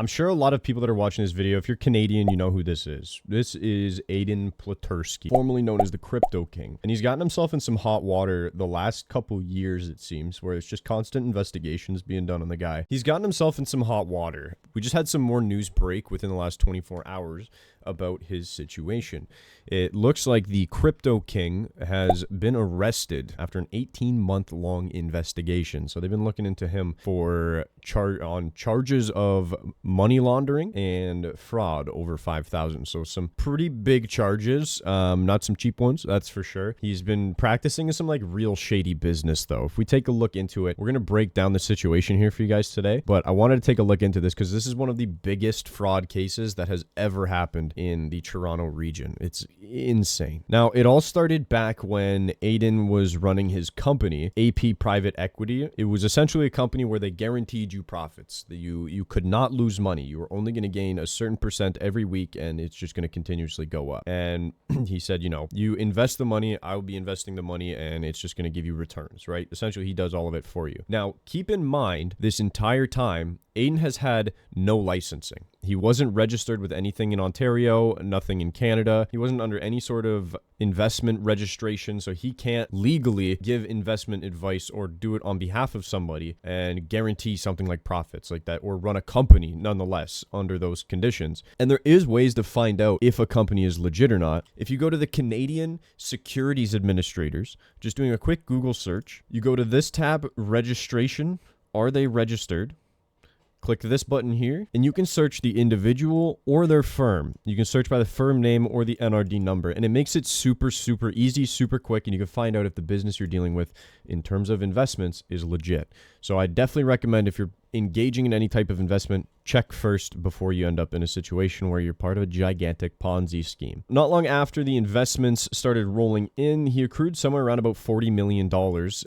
I'm sure a lot of people that are watching this video, if you're Canadian, you know who this is. This is Aiden Pleterski, formerly known as the Crypto King. And he's gotten himself in some hot water the last couple years, it seems, where it's just constant investigations being done on the guy. He's gotten himself in some hot water. We just had some more news break within the last 24 hours about his situation. It looks like the Crypto King has been arrested after an 18-month-long investigation. So they've been looking into him for charges of money laundering and fraud over 5,000. So some pretty big charges, not some cheap ones, that's for sure. He's been practicing some like real shady business though. If we take a look into it, we're going to break down the situation here for you guys today. But I wanted to take a look into this because this is one of the biggest fraud cases that has ever happened in the Toronto region. It's insane. Now, it all started back when Aiden was running his company, AP Private Equity. It was essentially a company where they guaranteed you profits. That you could not lose money. You were only going to gain a certain percent every week, and it's just going to continuously go up. And he said, you invest the money, I will be investing the money, and it's just going to give you returns, right? Essentially, he does all of it for you. Now, keep in mind, this entire time, Aiden has had no licensing. He wasn't registered with anything in Ontario, nothing in Canada. He wasn't under any sort of investment registration, so he can't legally give investment advice or do it on behalf of somebody and guarantee something like profits like that, or run a company nonetheless under those conditions. And there is ways to find out if a company is legit or not. If you go to the Canadian Securities Administrators, just doing a quick Google search, you go to this tab, registration. Are they registered? Click this button here, and you can search the individual or their firm. You can search by the firm name or the NRD number, and it makes it super, super easy, super quick, and you can find out if the business you're dealing with in terms of investments is legit. So I definitely recommend, if you're engaging in any type of investment, check first before you end up in a situation where you're part of a gigantic Ponzi scheme. Not long after the investments started rolling in, he accrued somewhere around about $40 million,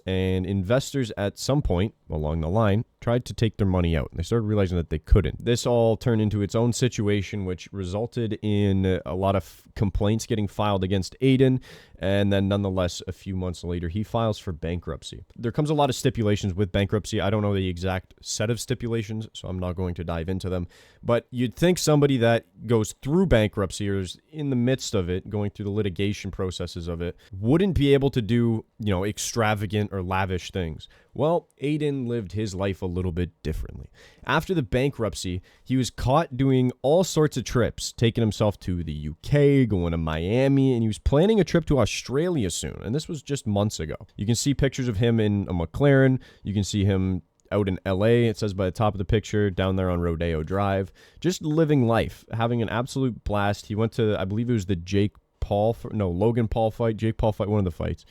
and investors at some point along the line tried to take their money out, and they started realizing that they couldn't. This all turned into its own situation, which resulted in a lot of complaints getting filed against Aiden, and then nonetheless, a few months later, he files for bankruptcy. There comes a lot of stipulations with bankruptcy. I don't know the exact set of stipulations, so I'm not going to dive into them, but you'd think somebody that goes through bankruptcy or is in the midst of it, going through the litigation processes of it, wouldn't be able to do, extravagant or lavish things. Well, Aiden lived his life a little bit differently. After the bankruptcy, he was caught doing all sorts of trips, taking himself to the UK, going to Miami, and he was planning a trip to Australia soon, and this was just months ago. You can see pictures of him in a McLaren. You can see him out in LA, it says by the top of the picture, down there on Rodeo Drive, just living life, having an absolute blast. He went to, I believe it was the Logan Paul fight, Jake Paul fight, one of the fights,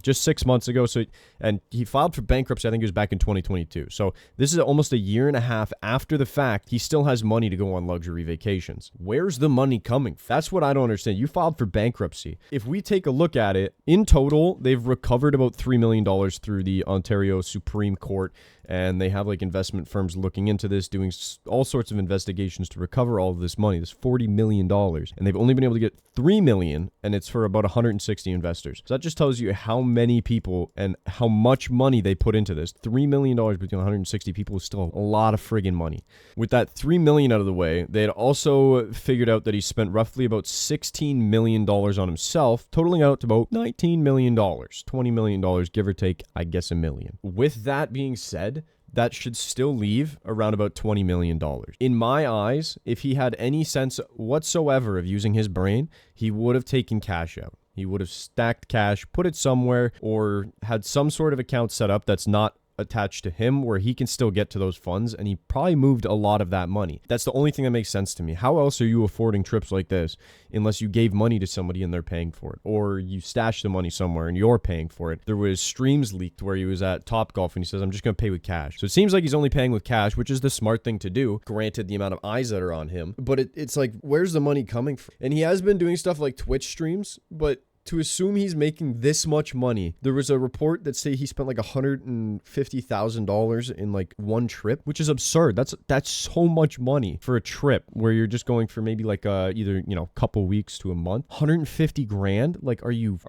just 6 months ago. So, and he filed for bankruptcy, I think it was back in 2022. So this is almost a year and a half after the fact. He still has money to go on luxury vacations. Where's the money coming from? That's what I don't understand. You filed for bankruptcy. If we take a look at it, in total, they've recovered about $3 million through the Ontario Supreme Court, and they have like investment firms looking into this, doing all sorts of investigations to recover all of this money, this $40 million. And they've only been able to get $3 million, and it's for about 160 investors. So that just tells you how many people and how much money they put into this. $3 million between 160 people is still a lot of friggin' money. With that $3 million out of the way, they had also figured out that he spent roughly about $16 million on himself, totaling out to about $19 million, $20 million, give or take, I guess, $1 million. With that being said, that should still leave around about $20 million. In my eyes, if he had any sense whatsoever of using his brain, he would have taken cash out. He would have stacked cash, put it somewhere, or had some sort of account set up that's not attached to him where he can still get to those funds, and he probably moved a lot of that money. That's the only thing that makes sense to me. How else are you affording trips like this unless you gave money to somebody and they're paying for it, or you stashed the money somewhere and you're paying for it? There was streams leaked where he was at Topgolf and he says, I'm just going to pay with cash. So it seems like he's only paying with cash, which is the smart thing to do, granted the amount of eyes that are on him. But it's like, where's the money coming from? And he has been doing stuff like Twitch streams, but to assume he's making this much money. There was a report that say he spent like $150,000 in like one trip, which is absurd. That's so much money for a trip where you're just going for maybe like either, you know, couple weeks to a month. 150 grand? Like, are you,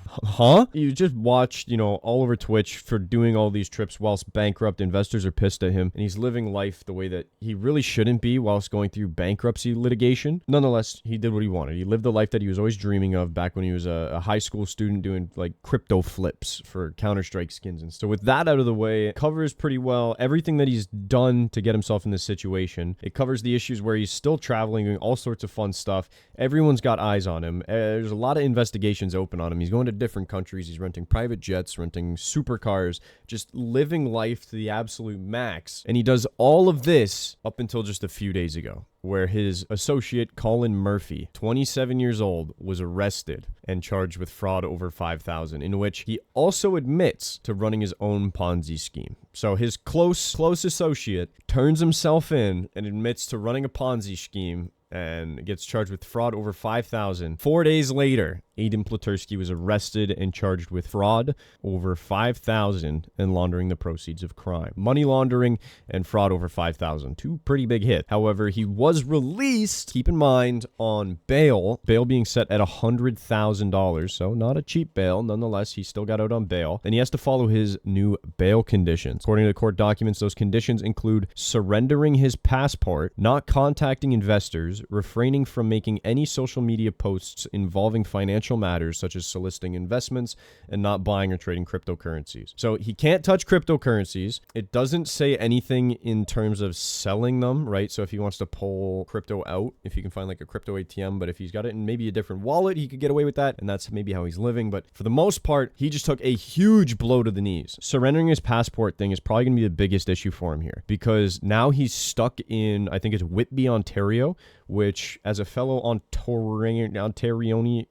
huh? You just watched, you know, all over Twitch for doing all these trips whilst bankrupt. Investors are pissed at him, and he's living life the way that he really shouldn't be whilst going through bankruptcy litigation. Nonetheless, he did what he wanted. He lived the life that he was always dreaming of back when he was a high school student doing like crypto flips for Counter-Strike skins. And so with that out of the way, it covers pretty well everything that he's done to get himself in this situation. It covers the issues where he's still traveling, doing all sorts of fun stuff. Everyone's got eyes on him. There's a lot of investigations open on him. He's going to different countries. He's renting private jets, renting supercars, just living life to the absolute max. And he does all of this up until just a few days ago, where his associate Colin Murphy, 27 years old, was arrested and charged with fraud over $5,000, in which he also admits to running his own Ponzi scheme. So his close associate turns himself in and admits to running a Ponzi scheme and gets charged with fraud over $5,000. 4 days later, Aiden Pleterski was arrested and charged with fraud over $5,000 and laundering the proceeds of crime. Money laundering and fraud over $5,000. Two pretty big hits. However, he was released, keep in mind, on bail. Bail being set at $100,000, so not a cheap bail. Nonetheless, he still got out on bail, and he has to follow his new bail conditions. According to the court documents, those conditions include surrendering his passport, not contacting investors, refraining from making any social media posts involving financial matters such as soliciting investments, and not buying or trading cryptocurrencies. So he can't touch cryptocurrencies. It doesn't say anything in terms of selling them, right? So if he wants to pull crypto out, if he can find like a crypto ATM, but if he's got it in maybe a different wallet, he could get away with that, and that's maybe how he's living. But for the most part, he just took a huge blow to the knees. Surrendering his passport thing is probably going to be the biggest issue for him here, because now he's stuck in, I think it's Whitby, Ontario, which, as a fellow Ontarian,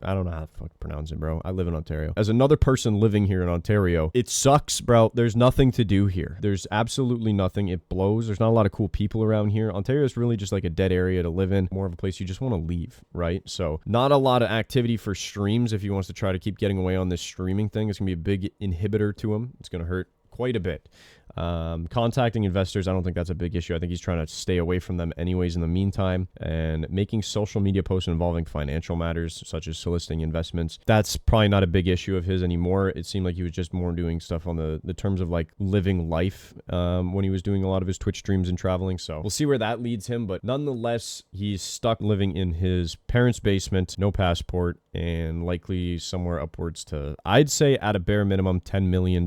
I don't know how to fuck pronounce it, bro. I live in Ontario. As another person living here in Ontario, it sucks, bro. There's nothing to do here. There's absolutely nothing. It blows. There's not a lot of cool people around here. Ontario is really just like a dead area to live in. More of a place you just want to leave, right? So not a lot of activity for streams if he wants to try to keep getting away on this streaming thing. It's going to be a big inhibitor to him. It's going to hurt quite a bit. Contacting investors, I don't think that's a big issue. I think he's trying to stay away from them anyways in the meantime. And making social media posts involving financial matters such as soliciting investments, that's probably not a big issue of his anymore. It seemed like he was just more doing stuff on the terms of like living life when he was doing a lot of his Twitch streams and traveling. So we'll see where that leads him. But nonetheless, he's stuck living in his parents' basement, no passport, and likely somewhere upwards to, I'd say at a bare minimum, $10 million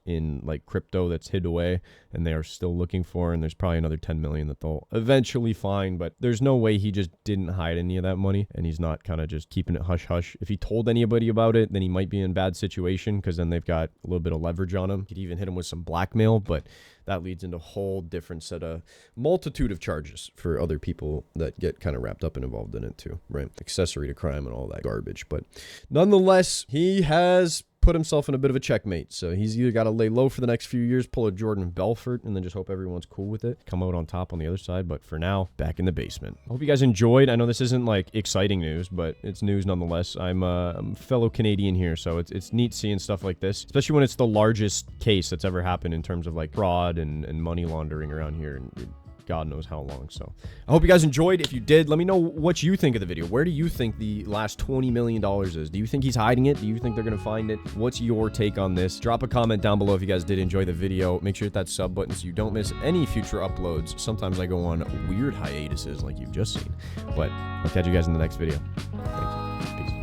in like crypto that's hid away and they are still looking for, and there's probably another 10 million that they'll eventually find. But there's no way he just didn't hide any of that money, and he's not kind of just keeping it hush hush. If he told anybody about it, then he might be in a bad situation, because then they've got a little bit of leverage on him. Could even hit him with some blackmail, but that leads into a whole different set of multitude of charges for other people that get kind of wrapped up and involved in it too, right? Accessory to crime and all that garbage. But nonetheless, he has put himself in a bit of a checkmate. So he's either got to lay low for the next few years, pull a Jordan Belfort, and then just hope everyone's cool with it, come out on top on the other side. But for now, back in the basement. I hope you guys enjoyed. I know this isn't like exciting news, but it's news nonetheless. I'm a fellow Canadian here, so it's neat seeing stuff like this, especially when it's the largest case that's ever happened in terms of like fraud and money laundering around here. And God knows how long. So I hope you guys enjoyed. If you did, let me know what you think of the video. Where do you think the last $20 million is? Do you think he's hiding it? Do you think they're going to find it? What's your take on this? Drop a comment down below if you guys did enjoy the video. Make sure to hit that sub button so you don't miss any future uploads. Sometimes I go on weird hiatuses like you've just seen. But I'll catch you guys in the next video. Thank you. Peace.